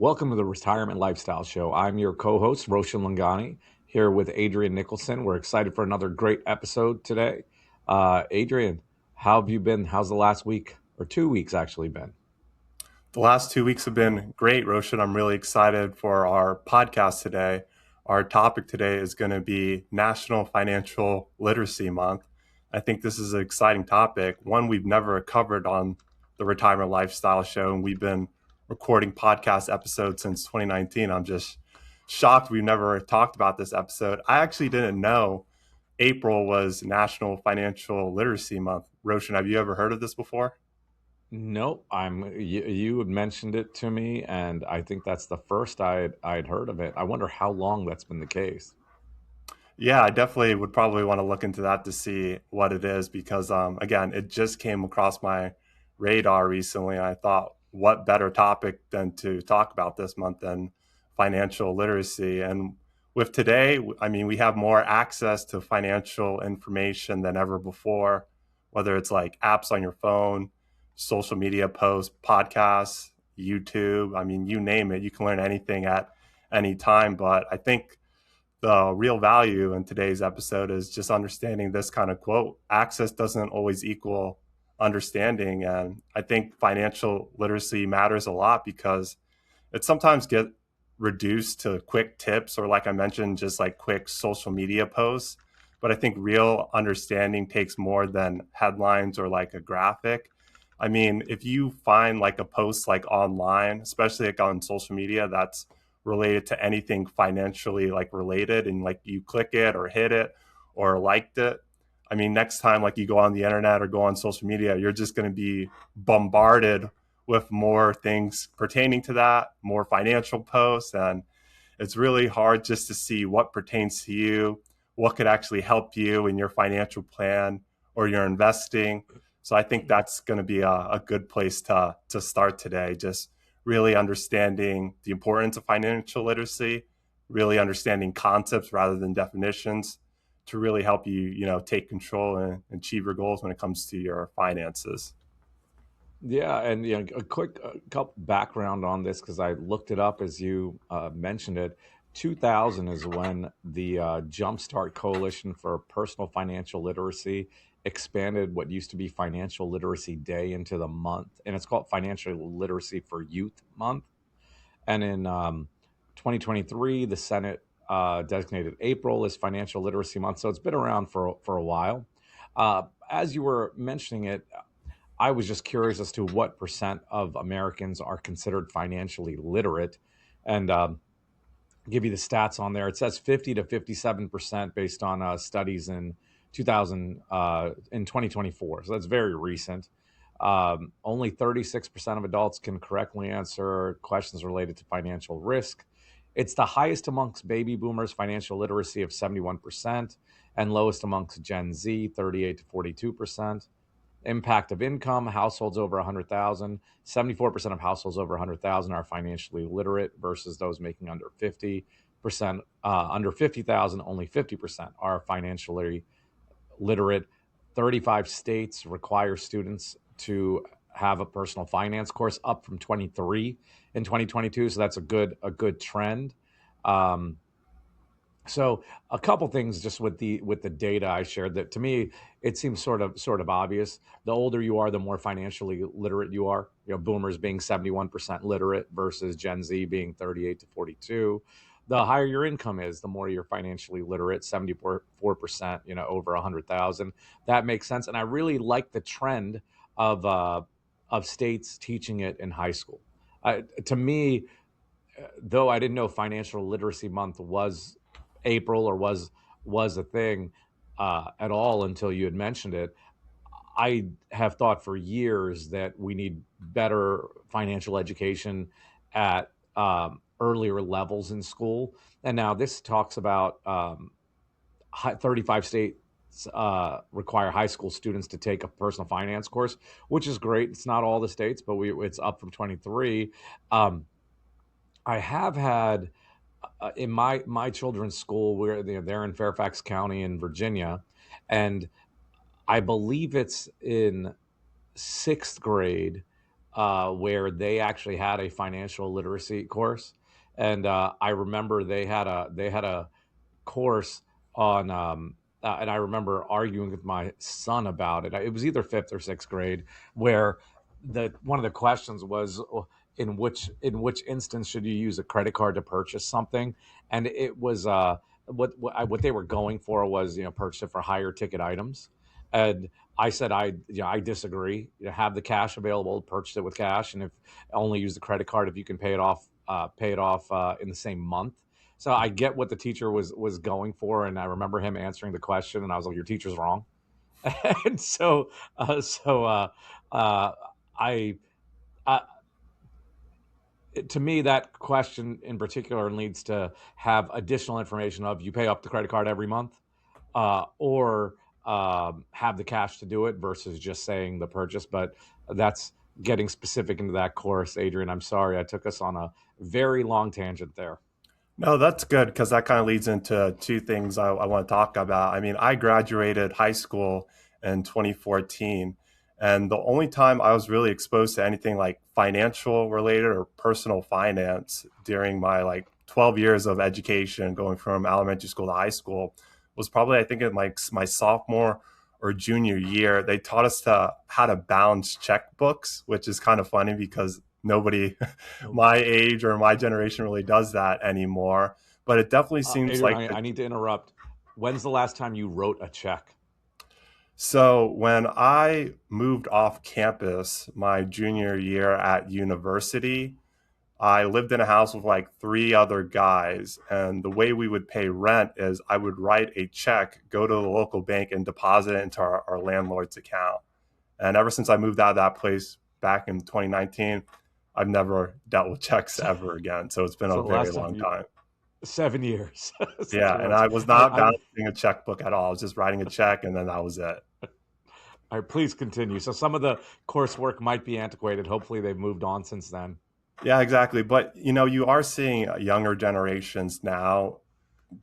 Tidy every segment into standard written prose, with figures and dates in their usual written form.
Welcome to the Retirement Lifestyle Show. I'm your co-host, Roshan Loungani, here with Adrian Nicholson. We're excited for another great episode today. Adrian, how have you been? How's the last week or 2 weeks actually been? The last 2 weeks have been great, Roshan. I'm really excited for our podcast today. Our topic today is going to be National Financial Literacy Month. I think this is an exciting topic, one we've never covered on the Retirement Lifestyle Show, and we've been recording podcast episodes since 2019. I'm just shocked we've never talked about this episode. I actually didn't know April was National Financial Literacy Month. Roshan, have you ever heard of this before? Nope. You had mentioned it to me, and I think that's the first I'd heard of it. I wonder how long that's been the case. Yeah, I definitely would probably want to look into that to see what it is because, again, it just came across my radar recently. And I thought, what better topic than to talk about this month than financial literacy? And with today, I mean, we have more access to financial information than ever before, whether it's like apps on your phone, social media posts, podcasts, YouTube. I mean, you name it, you can learn anything at any time. But I think the real value in today's episode is just understanding this kind of quote: access doesn't always equal understanding. And I think financial literacy matters a lot because it sometimes get reduced to quick tips, or like I mentioned, just like quick social media posts. But I think real understanding takes more than headlines or like a graphic. I mean, if you find like a post like online, especially like on social media, that's related to anything financially like related, and like you click it or hit it or liked it, I mean, next time like you go on the internet or go on social media, you're just going to be bombarded with more things pertaining to that, more financial posts. And it's really hard just to see what pertains to you, what could actually help you in your financial plan or your investing. So I think that's going to be a good place to start today. Just really understanding the importance of financial literacy, really understanding concepts rather than definitions to really help you, take control and achieve your goals when it comes to your finances. Yeah, and a quick couple background on this because I looked it up as you mentioned it. 2000 is when the Jumpstart Coalition for Personal Financial Literacy expanded what used to be Financial Literacy Day into the month, and it's called Financial Literacy for Youth Month. And in 2023, the Senate designated April as Financial Literacy Month, so it's been around for a while. As you were mentioning it, I was just curious as to what percent of Americans are considered financially literate, and give you the stats on there. It says 50 to 57% based on studies in 2024. So that's very recent. Only 36% of adults can correctly answer questions related to financial risk. It's the highest amongst baby boomers, financial literacy of 71%, and lowest amongst Gen Z, 38 to 42%. Impact of income, households over 100,000, 74% of households over 100,000 are financially literate versus those making under 50%. Under 50,000, only 50% are financially literate. 35 states require students to have a personal finance course, up from 23 in 2022. So that's a good trend. Um, so a couple things just with the data I shared, that to me it seems sort of obvious. The older you are, the more financially literate you are. Boomers being 71% literate versus Gen Z being 38 to 42. The higher your income is, the more you're financially literate. 74%, over 100,000. That makes sense, and I really like the trend of states teaching it in high school. To me, though I didn't know Financial Literacy Month was April or was a thing at all until you had mentioned it. I have thought for years that we need better financial education at earlier levels in school, and now this talks about 35 states require high school students to take a personal finance course, which is great. It's not all the states, but it's up from 23. Um, I have had in my children's school, where they're in Fairfax County in Virginia, and I believe it's in sixth grade. where they actually had a financial literacy course, and I remember they had a course on and I remember arguing with my son about it. It was either fifth or sixth grade, where the one of the questions was, in which instance should you use a credit card to purchase something, and it was what they were going for was, purchase it for higher ticket items, and I said, I disagree. Have the cash available, purchase it with cash, and if only use the credit card if you can pay it off in the same month. So I get what the teacher was going for, and I remember him answering the question, and I was like, "Your teacher's wrong." And uh, I, I to me, that question in particular needs to have additional information of, you pay up the credit card every month, or have the cash to do it versus just saying the purchase. But that's getting specific into that course, Adrian. I'm sorry I took us on a very long tangent there. No, that's good because that kind of leads into two things I want to talk about. I mean, I graduated high school in 2014, and the only time I was really exposed to anything like financial related or personal finance during my like 12 years of education, going from elementary school to high school, was probably, I think, in my sophomore or junior year. They taught us to how to balance checkbooks, which is kind of funny because nobody Nope. my age or my generation really does that anymore. But it definitely seems Adrian, like I need to interrupt. When's the last time you wrote a check? so when I moved off campus my junior year at university, I lived in a house with like three other guys. And the way we would pay rent is I would write a check, go to the local bank, and deposit it into our landlord's account. And ever since I moved out of that place back in 2019, I've never dealt with checks So, ever again. So it's been a so the very last time long you, time. 7 years since Yeah, you and wrote. I was All right, not balancing a checkbook at all. I was just writing a check and then that was it. all right, please continue. So some of the coursework might be antiquated. Hopefully, they've moved on since then. Yeah, exactly. But you are seeing younger generations now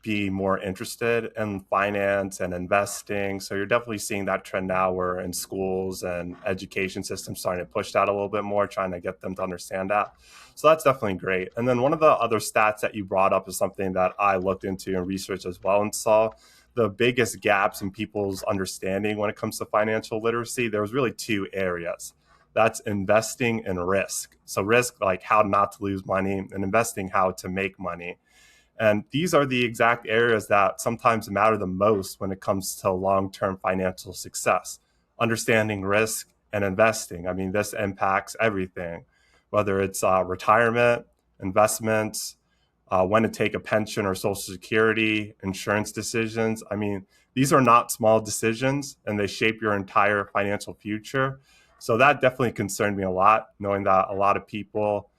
be more interested in finance and investing. So you're definitely seeing that trend now where in schools and education systems starting to push that a little bit more, trying to get them to understand that. So that's definitely great. And then one of the other stats that you brought up is something that I looked into and researched as well and saw the biggest gaps in people's understanding when it comes to financial literacy. There was really two areas. That's investing and risk. So risk, like how not to lose money, and investing, how to make money. And these are the exact areas that sometimes matter the most when it comes to long term financial success. Understanding risk and investing. I mean, this impacts everything, whether it's retirement, investments, when to take a pension or social security, insurance decisions. I mean, these are not small decisions and they shape your entire financial future. So that definitely concerned me a lot, knowing that a lot of people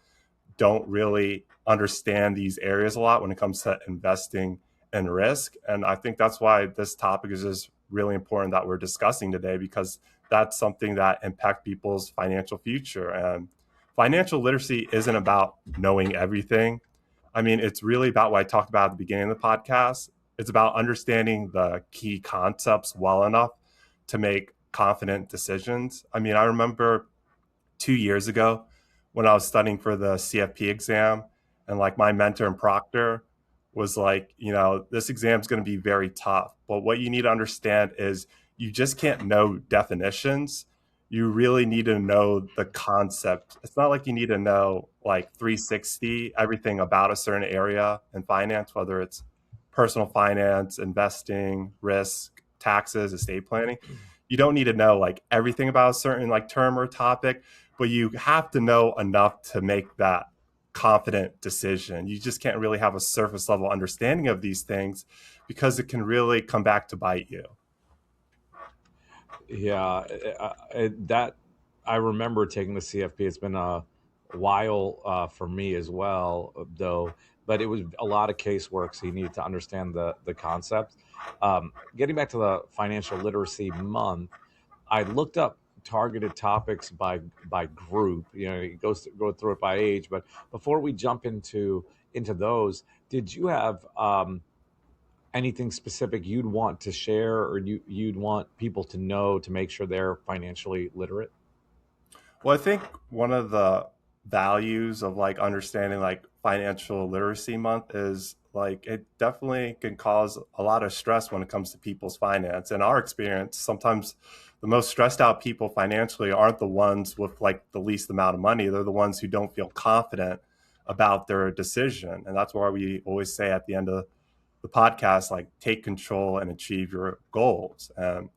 don't really understand these areas a lot when it comes to investing and risk. And I think that's why this topic is just really important that we're discussing today because that's something that impacts people's financial future. And financial literacy isn't about knowing everything. I mean, it's really about what I talked about at the beginning of the podcast. It's about understanding the key concepts well enough to make confident decisions. I mean, I remember 2 years ago when I was studying for the CFP exam, and like my mentor and proctor was like, this exam is going to be very tough. But what you need to understand is you just can't know definitions. You really need to know the concept. It's not like you need to know like 360 everything about a certain area in finance, whether it's personal finance, investing, risk, taxes, estate planning. You don't need to know like everything about a certain like term or topic, but you have to know enough to make that confident decision. You just can't really have a surface level understanding of these things because it can really come back to bite you. Yeah, that I remember taking the CFP. It's been a while for me as well, though. But it was a lot of casework, so you need to understand the concept. Getting back to the financial literacy month, I looked up targeted topics by group. It go through it by age. But before we jump into those, did you have anything specific you'd want to share, or you'd want people to know to make sure they're financially literate? Well, I think one of the values of like understanding like financial literacy month is like it definitely can cause a lot of stress when it comes to people's finance. In our experience, sometimes the most stressed out people financially aren't the ones with like the least amount of money. They're the ones who don't feel confident about their decision. And that's why we always say at the end of the podcast, like take control and achieve your goals. And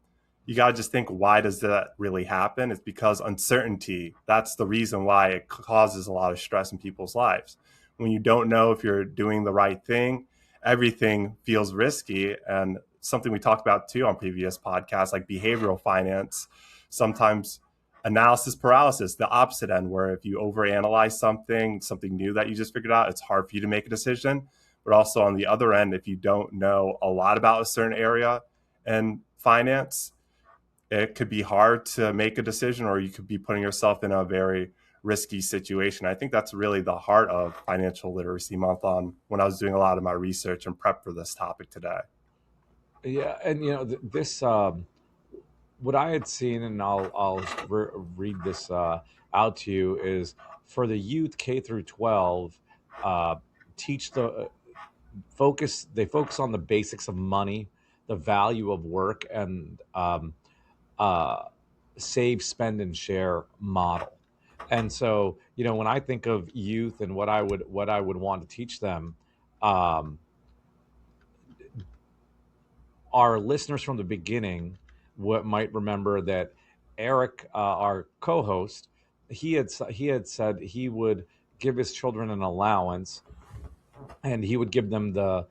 you got to just think, why does that really happen? It's because uncertainty. That's the reason why it causes a lot of stress in people's lives. When you don't know if you're doing the right thing, everything feels risky. And something we talked about too on previous podcasts, like behavioral finance, sometimes analysis paralysis, the opposite end, where if you overanalyze something new that you just figured out, it's hard for you to make a decision. But also on the other end, if you don't know a lot about a certain area and finance, it could be hard to make a decision, or you could be putting yourself in a very risky situation. I think that's really the heart of Financial Literacy Month on when I was doing a lot of my research and prep for this topic today. Yeah, and this what I had seen, and I'll read this out to you, is for the youth K through 12, uh, teach the focus. They focus on the basics of money, the value of work, and uh, save, spend, and share model. And so, when I think of youth and what I would want to teach them, um, our listeners from the beginning what might remember that Eric, our co-host, he had said he would give his children an allowance, and he would give them the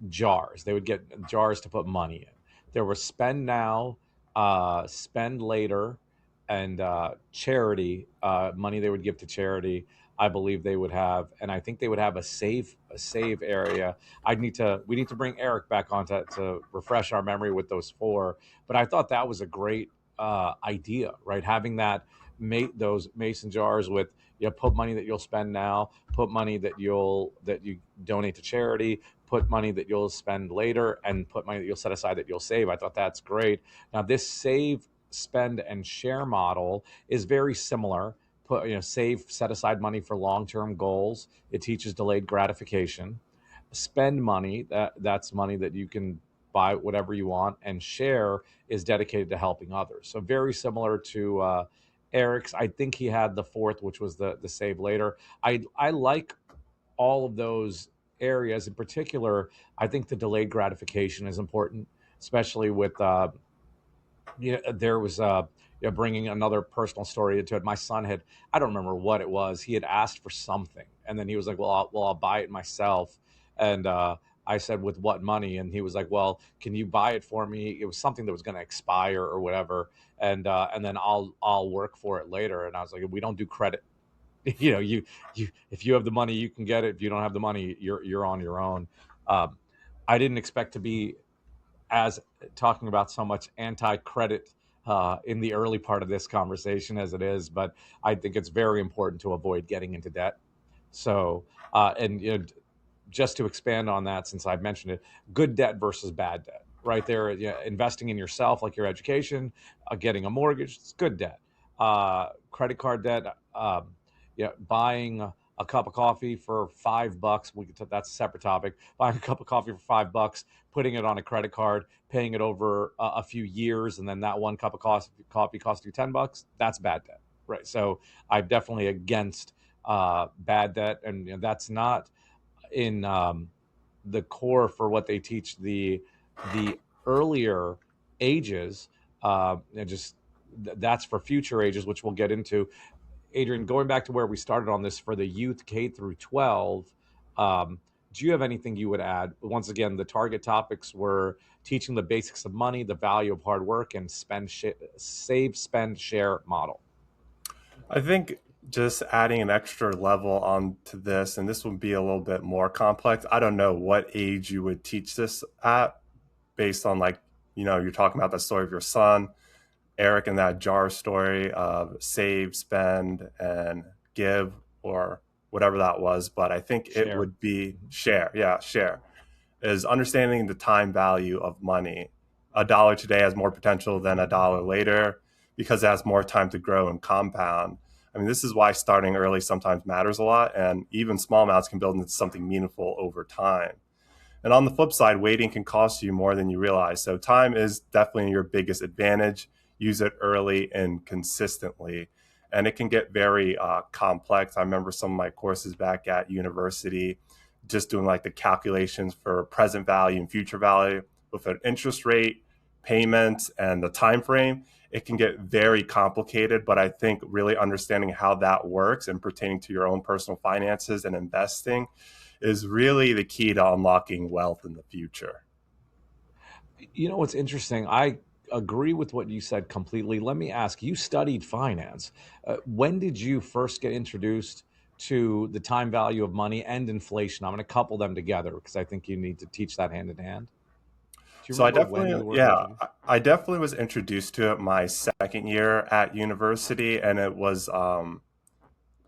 jars. They would get jars to put money in. There was spend now, spend later, and charity money they would give to charity. I believe they would have, and I think they would have a save area. We need to bring Eric back on to refresh our memory with those four. But I thought that was a great idea, right? Having those mason jars with, put money that you'll spend now, put money that you donate to charity, put money that you'll spend later, and put money that you'll set aside that you'll save. I thought that's great. Now this save, spend, and share model is very similar. Save, set aside money for long-term goals. It teaches delayed gratification. Spend money, that's money that you can buy whatever you want, and share is dedicated to helping others. So very similar to Eric's. I think he had the fourth, which was the save later. I like all of those areas. In particular, I think the delayed gratification is important, especially with there was bringing another personal story into it. My son had, I don't remember what it was. He had asked for something, and then he was like, "Well, I'll buy it myself." And I said, "With what money?" And he was like, "Well, can you buy it for me?" It was something that was going to expire or whatever, and then I'll work for it later. And I was like, "We don't do credit." You if you have the money, you can get it. If you don't have the money, you're on your own. Um, I didn't expect to be as talking about so much anti-credit in the early part of this conversation as it is, but I think it's very important to avoid getting into debt. So, and just to expand on that, since I've mentioned it, good debt versus bad debt. Right there, investing in yourself, like your education, getting a mortgage, it's good debt. Credit card debt, buying a cup of coffee for $5. That's a separate topic. Buying a cup of coffee for $5, putting it on a credit card, paying it over a few years, and then that one cup of coffee cost you $10. That's bad debt, right? So I'm definitely against bad debt, and that's not in the core for what they teach the earlier ages. Just that's for future ages, which we'll get into. Adrian, going back to where we started on this for the youth K through 12, um, do you have anything you would add? Once again, the target topics were teaching the basics of money, the value of hard work, and save, spend, share model. I think just adding an extra level onto this, and this would be a little bit more complex. I don't know what age you would teach this at based on like, you're talking about the story of your son Eric in that jar story of save, spend, and give, or whatever that was. But I think it Share. would be Mhm. share. Yeah, share is understanding the time value of money. A dollar today has more potential than a dollar later. because it has more time to grow and compound. I mean, this is why starting early sometimes matters a lot, and even small amounts can build into something meaningful over time. And on the flip side, waiting can cost you more than you realize. So time is definitely your biggest advantage. Use it early and consistently. And it can get very complex. I remember some of my courses back at university, just doing like the calculations for present value and future value with an interest rate, payments, and the time frame. It can get very complicated, but I think really understanding how that works and pertaining to your own personal finances and investing is really the key to unlocking wealth in the future. You know what's interesting? I agree with what you said completely. Let me ask, you studied finance. When did you first get introduced to the time value of money and inflation? I'm going to couple them together because I think you need to teach that hand in hand. Do you So I remember when definitely, you were yeah, introduced? I definitely was introduced to it my second year at university, and it was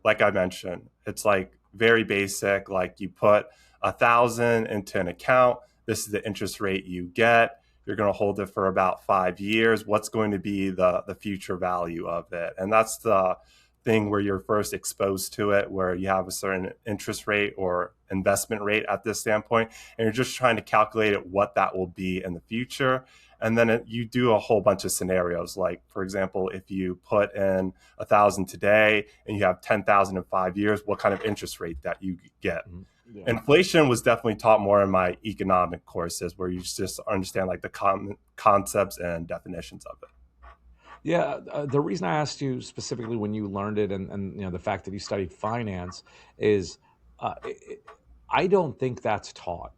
like I mentioned, it's like very basic. Like you put 1,000 into an account. This is the interest rate you get. You're going to hold it for about 5 years. What's going to be the future value of it? And that's the thing where you're first exposed to it, where you have a certain interest rate or investment rate at this standpoint, and you're just trying to calculate it what that will be in the future. And then you do a whole bunch of scenarios. Like, for example, if you put in 1,000 today and you have 10,000 in 5 years, what kind of interest rate that you get? Mhm. Yeah. Inflation was definitely taught more in my economic courses, where you just understand like the concepts and definitions of it. Yeah, the reason I asked you specifically when you learned it, and the fact that you studied finance is, I don't think that's taught.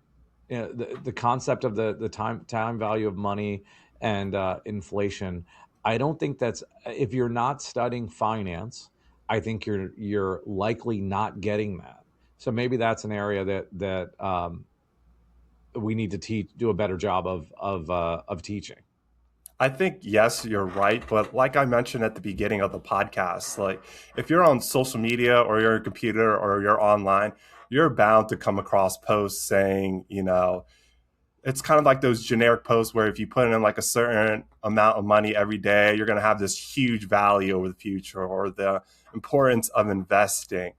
The concept of the time value of money and inflation. I don't think that's, if you're not studying finance, I think you're likely not getting that. So maybe that's an area that we need to do a better job of teaching. I think yes, you're right, but like I mentioned at the beginning of the podcast, like if you're on social media or you're a computer or you're online, you're bound to come across posts saying, it's kind of like those generic posts where if you put in like a certain amount of money every day, you're going to have this huge value over the future, or the importance of investing.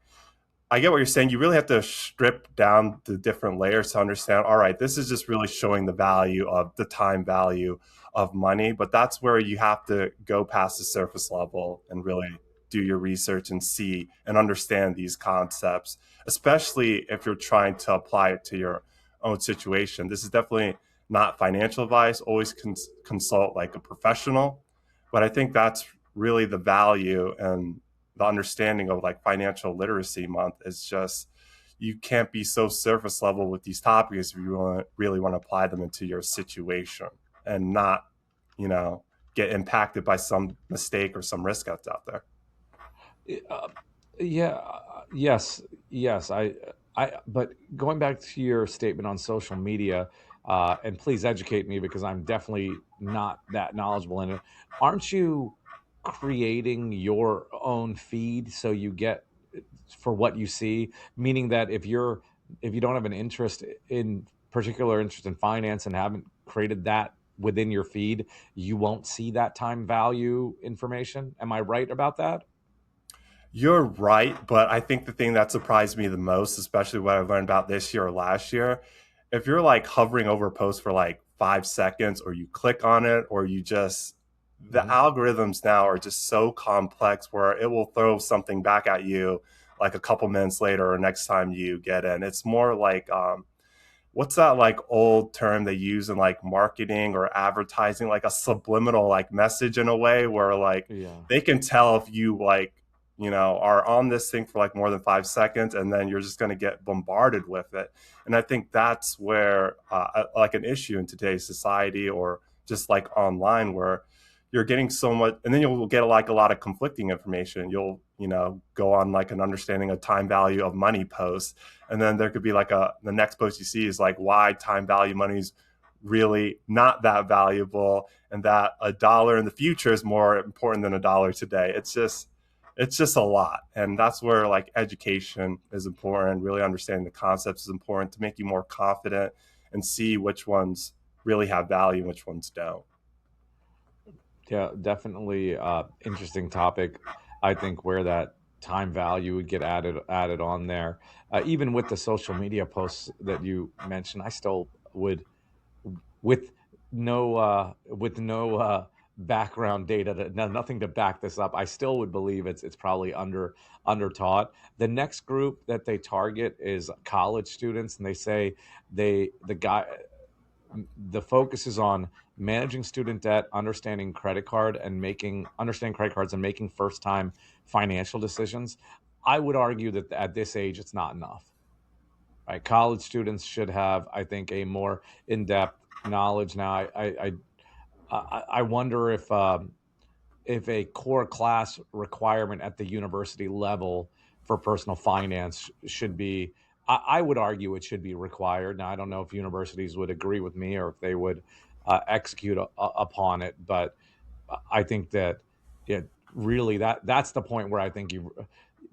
I get what you're saying. You really have to strip down the different layers to understand, all right, this is just really showing the value of the time value of money. But that's where you have to go past the surface level and really do your research and see and understand these concepts, especially if you're trying to apply it to your own situation. This is definitely not financial advice. Always consult like a professional. But I think that's really the value and the understanding of like financial literacy month is just you can't be so surface level with these topics if you really want to apply them into your situation and not, get impacted by some mistake or some risk that's out there. Uh, yeah, yes, yes. But going back to your statement on social media, and please educate me because I'm definitely not that knowledgeable in it. Aren't you creating your own feed so you get for what you see? Meaning that if you don't have an interest in particular interest in finance and haven't created that within your feed, you won't see that time value information. Am I right about that? You're right, but I think the thing that surprised me the most, especially what I learned about this year or last year, if you're like hovering over a post for like 5 seconds, or you click on it, or you just, the Mhm. algorithms now are just so complex where it will throw something back at you like a couple minutes later or next time you get in. It's more like what's that like old term they use in like marketing or advertising, like a subliminal like message in a way where like Yeah. they can tell if you like, are on this thing for like more than 5 seconds, and then you're just going to get bombarded with it. And I think that's where like an issue in today's society, or just like online, where you're getting so much, and then you'll get like a lot of conflicting information. You'll, go on like an understanding of time value of money post, and then there could be like the next post you see is like why time value money is really not that valuable, and that a dollar in the future is more important than a dollar today. It's just a lot, and that's where like education is important. Really understanding the concepts is important to make you more confident and see which ones really have value and which ones don't. Yeah, definitely interesting topic. I think where that time value would get added on there. Even with the social media posts that you mentioned, I still would, with no background data, nothing to back this up. I still would believe it's probably under taught. The next group that they target is college students, and they say the focus is on managing student debt, understanding credit cards and making first time financial decisions. I would argue that at this age it's not enough. Right? College students should have, I think, a more in-depth knowledge. Now I wonder if a core class requirement at the university level for personal finance should be. I would argue it should be required. Now I don't know if universities would agree with me or if they would execute upon it, but I think that it really, that's the point where I think you,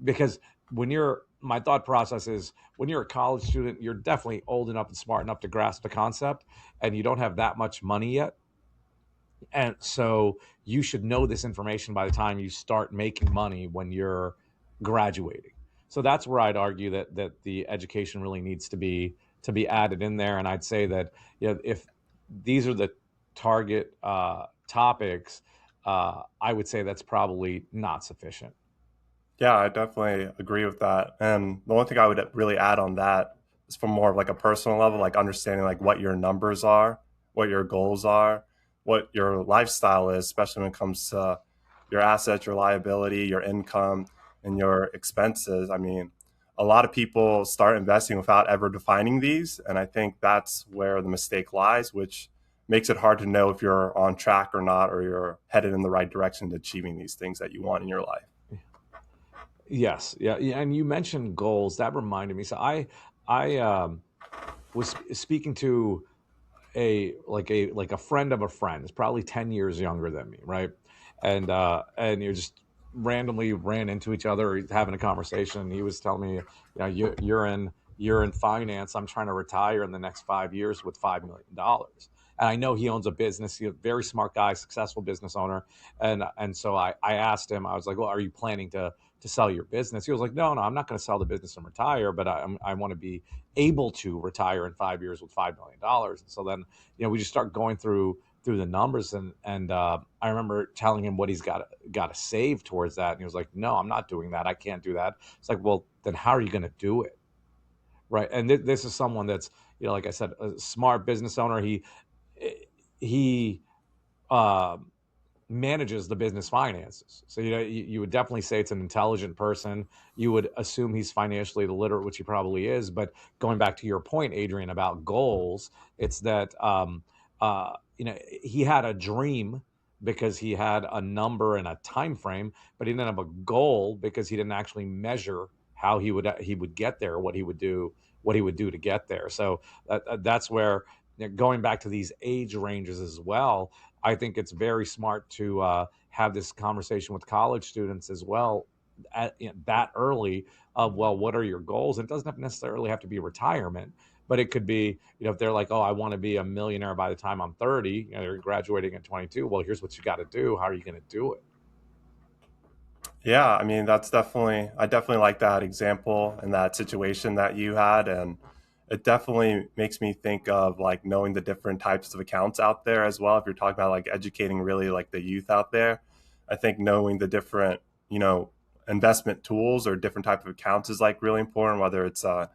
because when you're, my thought process is when you're a college student, you're definitely old enough and smart enough to grasp the concept, and you don't have that much money yet, and so you should know this information by the time you start making money when you're graduating. So that's where I'd argue that the education really needs to be added in there. And I'd say that, if these are the target topics, I would say that's probably not sufficient. Yeah, I definitely agree with that. And the one thing I would really add on that is from more of like a personal level, like understanding like what your numbers are, what your goals are, what your lifestyle is, especially when it comes to your assets, your liability, your income, and your expenses. I mean, a lot of people start investing without ever defining these. And I think that's where the mistake lies, which makes it hard to know if you're on track or not, or you're headed in the right direction to achieving these things that you want in your life. Yes, yeah, yeah, and you mentioned goals. That reminded me. So I was speaking to a friend of a friend. Is probably 10 years younger than me, right? And you just randomly ran into each other having a conversation, and he was telling me, you're in finance. I'm trying to retire in the next 5 years with $5 million. And I know he owns a business. He's a very smart guy, successful business owner. And so I asked him, I was like, well, are you planning to sell your business? He was like, no, I'm not going to sell the business and retire, but I want to be able to retire in 5 years with $5 million. And so then, we just start going through the numbers, and I remember telling him what he's got to save towards that, and he was like, no, I'm not doing that. I can't do that. It's like, well, then how are you going to do it? Right? And this is someone that's, like I said, a smart business owner. He uh, manages the business finances. So, you would definitely say it's an intelligent person. You would assume he's financially literate, which he probably is. But going back to your point, Adrian, about goals, it's that he had a dream because he had a number and a time frame, but he didn't have a goal because he didn't actually measure how he would get there, what he would do to get there. So that's where, going back to these age ranges as well, I think it's very smart to have this conversation with college students as well that early of, well, what are your goals? And it doesn't necessarily have to be retirement, but it could be, if they're like, oh, I want to be a millionaire by the time I'm 30, they're graduating at 22. Well, here's what you got to do. How are you going to do it? Yeah, I mean, I definitely like that example and that situation that you had. And it definitely makes me think of like knowing the different types of accounts out there as well. If you're talking about like educating really like the youth out there, I think knowing the different, you know, investment tools or different type of accounts is like really important, whether it's a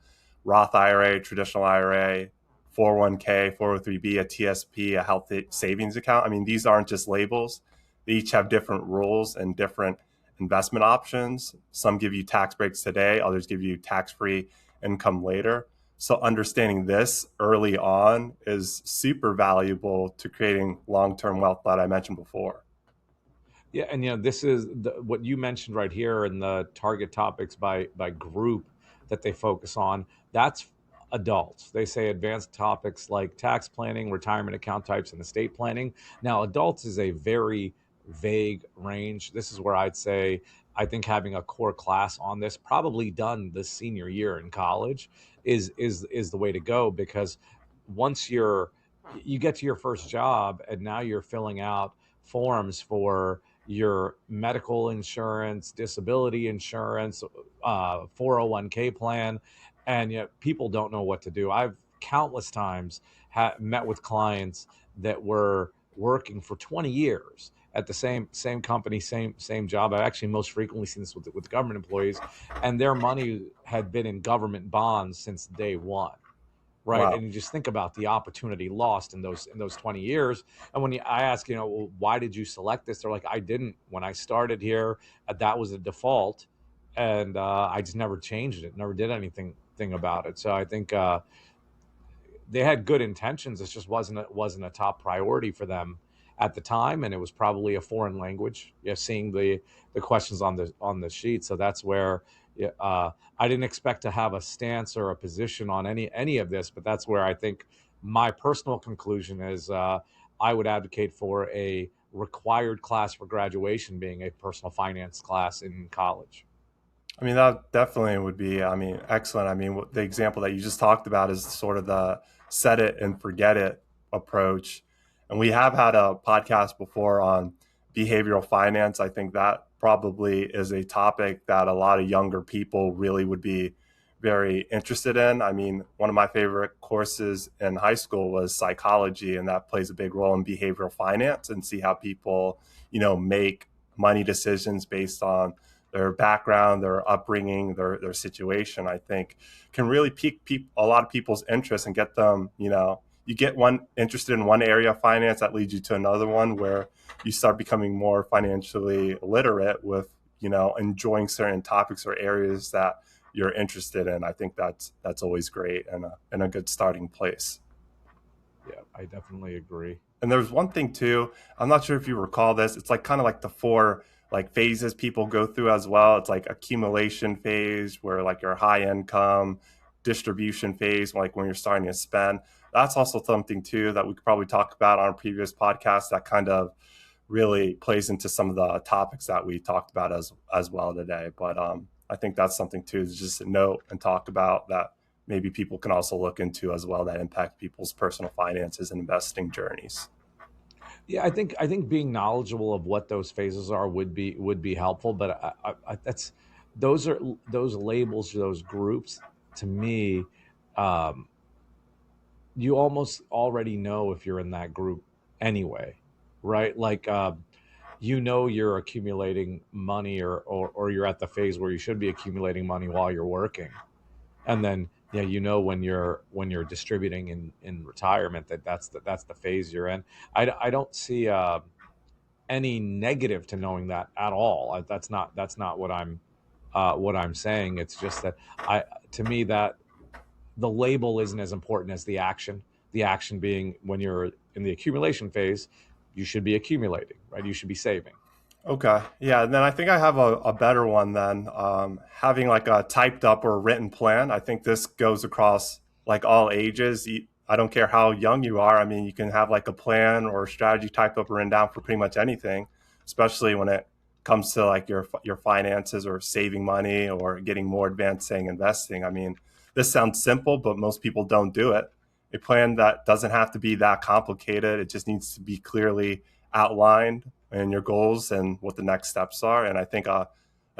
Roth IRA, traditional IRA, 401k, 403b, a TSP, a health savings account. I mean, these aren't just labels. They each have different rules and different investment options. Some give you tax breaks today, others give you tax free income later. So, understanding this early on is super valuable to creating long term wealth that I mentioned before. Yeah, and this is what you mentioned right here in the target topics by group that they focus on. That's adults. They say advanced topics like tax planning, retirement account types, and estate planning. Now, adults is a very vague range. This is where I'd say I think having a core class on this, probably done the senior year in college, is the way to go, because once you get to your first job and now you're filling out forms for your medical insurance, disability insurance, 401k plan, and yet people don't know what to do. I've countless times met with clients that were working for 20 years at the same company, same job. I've actually most frequently seen this with government employees, and their money had been in government bonds since day one, right? Wow. And you just think about the opportunity lost in those 20 years. And when I ask, well, why did you select this? They're like, I didn't. When I started here, that was a default, and I just never changed it, never did anything about it. So I think they had good intentions. It just wasn't a top priority for them at the time, and it was probably a foreign language. Yeah, seeing the questions on the sheet. So that's where yeah, I didn't expect to have a stance or a position on any of this, but that's where I think my personal conclusion is I would advocate for a required class for graduation being a personal finance class in college. I mean, that definitely would be, I mean, excellent. I mean, the example that you just talked about is sort of the set it and forget it approach. And we have had a podcast before on behavioral finance. I think that probably is a topic that a lot of younger people really would be very interested in. I mean, one of my favorite courses in high school was psychology, and that plays a big role in behavioral finance and see how people, make money decisions based on their background, their upbringing, their situation, I think can really pique a lot of people's interest and get them, you get one interested in one area of finance that leads you to another one where you start becoming more financially literate with, enjoying certain topics or areas that you're interested in. I think that's always great and a good starting place. Yeah, I definitely agree. And there's one thing too. I'm not sure if you recall this. It's like kind of like the four like phases people go through as well. It's like accumulation phase where like your high income, distribution phase, like when you're starting to spend. That's also something too that we could probably talk about on a previous podcast that kind of really plays into some of the topics that we talked about as well today. But I think that's something too to just note and talk about that maybe people can also look into as well that impact people's personal finances and investing journeys. Yeah, I think being knowledgeable of what those phases are would be helpful. But that's those are those labels, those groups. To me, um, you almost already know if you're in that group anyway, right? Like you're accumulating money, or you're at the phase where you should be accumulating money while you're working, and then yeah, when you're distributing in retirement that's the phase you're in. I don't see any negative to knowing that at all. That's not what I'm saying. It's just that I to me that the label isn't as important as the action. The action being when you're in the accumulation phase, you should be accumulating, right? You should be saving. Okay. Yeah. And then I think I have a better one then. Having like a typed up or written plan. I think this goes across like all ages. I don't care how young you are. I mean, you can have like a plan or a strategy typed up or written down for pretty much anything, especially when it comes to like your finances or saving money or getting more advanced saying investing. I mean, this sounds simple, but most people don't do it. A plan that doesn't have to be that complicated. It just needs to be clearly outlined and your goals and what the next steps are. And I think a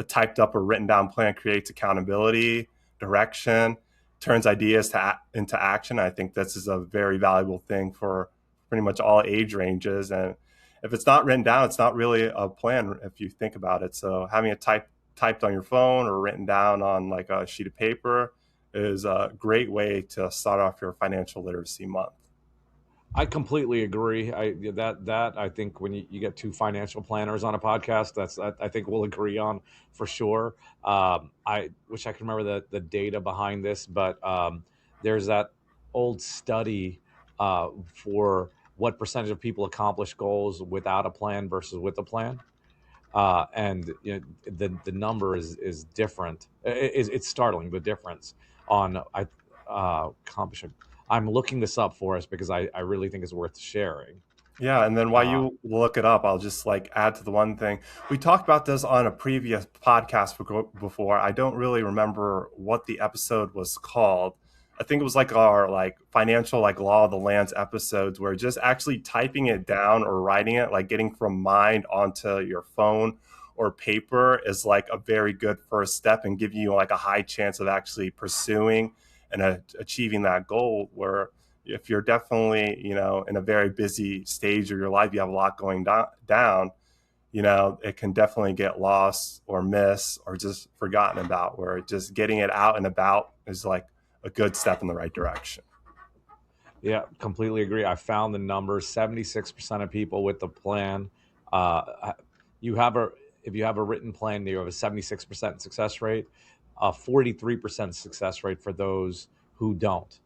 typed up or written down plan creates accountability, direction, turns ideas into action. I think this is a very valuable thing for pretty much all age ranges. And if it's not written down, it's not really a plan if you think about it. So having it typed on your phone or written down on like a sheet of paper is a great way to start off your financial literacy month. I completely agree. That I think when you get two financial planners on a podcast, I think we'll agree on for sure. I wish I could remember the data behind this, but there's that old study for what percentage of people accomplish goals without a plan versus with a plan, and the number is different. It's startling the difference on I accomplish. I'm looking this up for us because I really think it's worth sharing. Yeah, and then while Uh, you look it up, I'll just like add to the one thing. We talked about this on a previous podcast before. I don't really remember what the episode was called, I think it was like our like financial like law of the lands episodes where just actually typing it down or writing it, like getting from mind onto your phone or paper is like a very good first step and give you like a high chance of actually pursuing and achieving that goal. Where if you're definitely, in a very busy stage of your life, you have a lot going down, it can definitely get lost or missed or just forgotten about, where just getting it out and about is like a good step in the right direction. Yeah, completely agree. I found the numbers. 76% of people with the plan, you have a if you have a written plan, you have a 76% success rate, a 43% success rate for those who don't.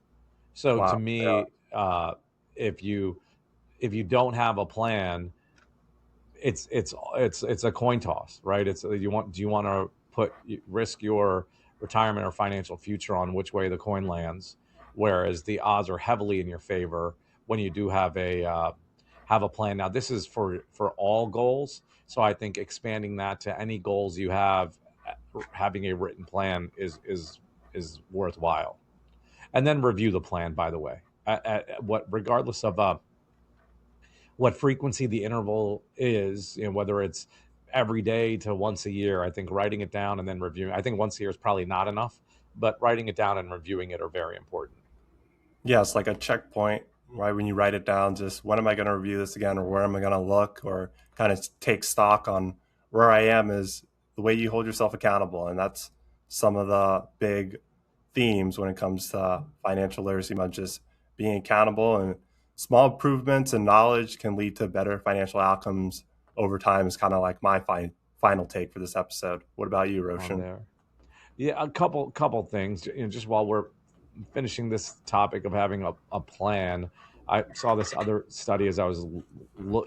So to Wow. Yeah. me, if you if you don't have a plan, it's a coin toss, right? It's you want do you want to risk your retirement or financial future on which way the coin lands, whereas the odds are heavily in your favor when you do have a plan. Now this is for all goals, so I think expanding that to any goals you have, having a written plan is worthwhile. And then review the plan, by the way, what regardless of what frequency the interval is, whether it's every day to once a year. I think writing it down and then reviewing. I think once a year is probably not enough, but writing it down and reviewing it are very important. Yeah, it's like a checkpoint, right? When you write it down, just when am I going to review this again, or where am I going to look, or kind of take stock on where I am, is the way you hold yourself accountable. And that's some of the big themes when it comes to financial literacy month, just being accountable, and small improvements and knowledge can lead to better financial outcomes over time, is kind of like my final take for this episode. What about you, On Roshan? there. Yeah, a couple things. Just while we're finishing this topic of having a plan, I saw this other study as I was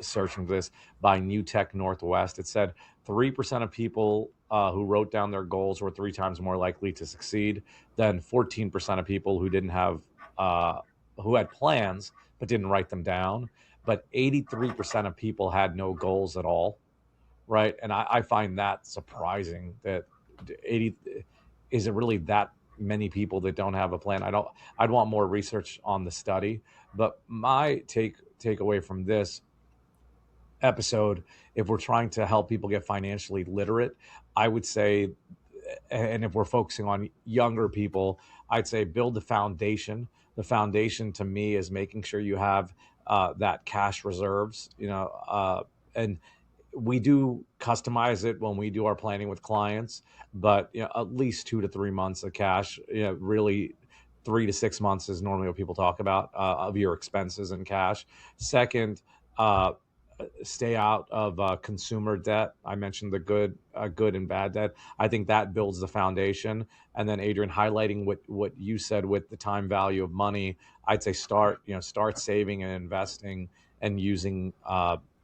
searching for this by New Tech Northwest. It said 3% of people who wrote down their goals were three times more likely to succeed than 14% of people who didn't have who had plans but didn't write them down. But 83% of people had no goals at all, right? And I find that surprising that 80 is it really that many people that don't have a plan? I'd want more research on the study, but my takeaway from this episode, if we're trying to help people get financially literate, I would say, and if we're focusing on younger people, I'd say build the foundation. The foundation to me is making sure you have that cash reserves, and we do customize it when we do our planning with clients, but at least 2 to 3 months of cash. Really, 3 to 6 months is normally what people talk about of your expenses in cash. Second, uh, stay out of consumer debt. I mentioned the good and bad debt. I think that builds the foundation. And then Adrian, highlighting what you said with the time value of money, I'd say start saving and investing and using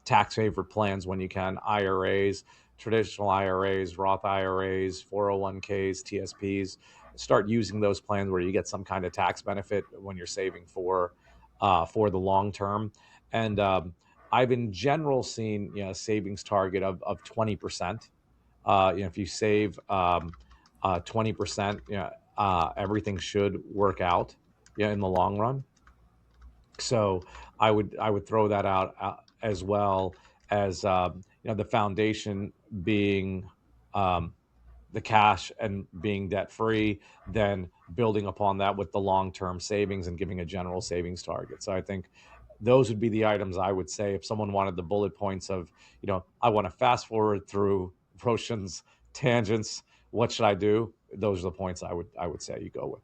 tax favored plans when you can. IRAs, traditional IRAs, Roth IRAs, 401ks, TSPs. Start using those plans where you get some kind of tax benefit when you're saving for the long term. And I've in general seen a savings target of 20%. If you save 20%, everything should work out, in the long run. So I would throw that out as well as the foundation being um, the cash and being debt free, then building upon that with the long term savings and giving a general savings target. So I think those would be the items I would say if someone wanted the bullet points of, I want to fast forward through Roshan's tangents. What should I do? Those are the points I would say you go with.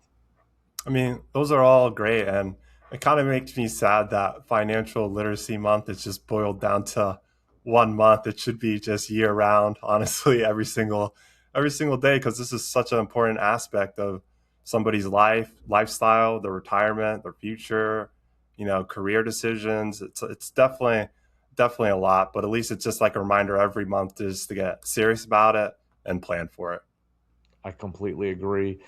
I mean, those are all great, and it kind of makes me sad that financial literacy month is just boiled down to 1 month. It should be just year round, honestly, every single day, because this is such an important aspect of somebody's lifestyle, their retirement, their future, career decisions. It's definitely a lot, but at least it's just like a reminder every month just to get serious about it and plan for it. I completely agree.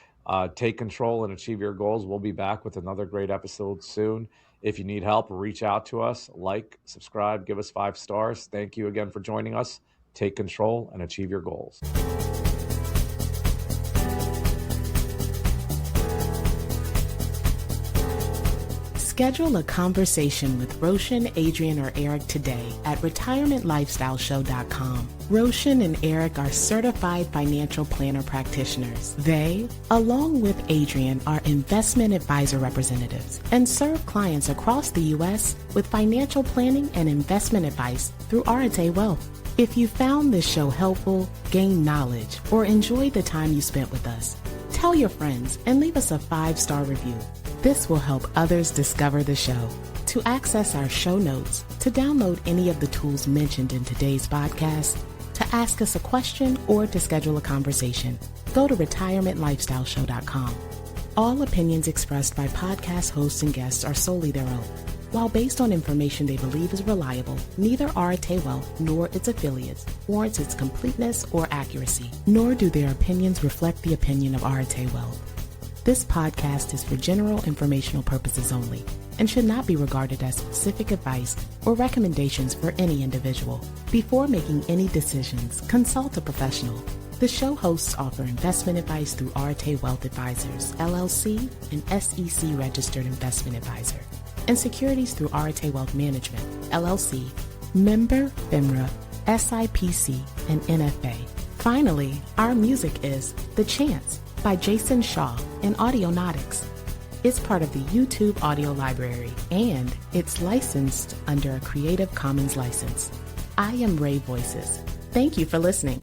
Take control and achieve your goals. We'll be back with another great episode soon. If you need help, reach out to us, like, subscribe, give us 5 stars. Thank you again for joining us. Take control and achieve your goals. Schedule a conversation with Roshan, Adrian, or Eric today at retirementlifestyleshow.com. Roshan and Eric are certified financial planner practitioners. They, along with Adrian, are investment advisor representatives and serve clients across the U.S. with financial planning and investment advice through Arete Wealth. If you found this show helpful, gained knowledge, or enjoyed the time you spent with us, tell your friends and leave us a 5-star review. This will help others discover the show. To access our show notes, to download any of the tools mentioned in today's podcast, to ask us a question, or to schedule a conversation, go to retirementlifestyleshow.com. All opinions expressed by podcast hosts and guests are solely their own. While based on information they believe is reliable, neither Arete Wealth nor its affiliates warrants its completeness or accuracy, nor do their opinions reflect the opinion of Arete Wealth. This podcast is for general informational purposes only and should not be regarded as specific advice or recommendations for any individual. Before making any decisions, consult a professional. The show hosts offer investment advice through Arete Wealth Advisors, LLC, an SEC-registered investment advisor, and securities through Arete Wealth Management, LLC, member FINRA, SIPC, and NFA. Finally, our music is The Chance by Jason Shaw and Audionautics. It's part of the YouTube audio library, and it's licensed under a Creative Commons license. I am Ray Voices. Thank you for listening.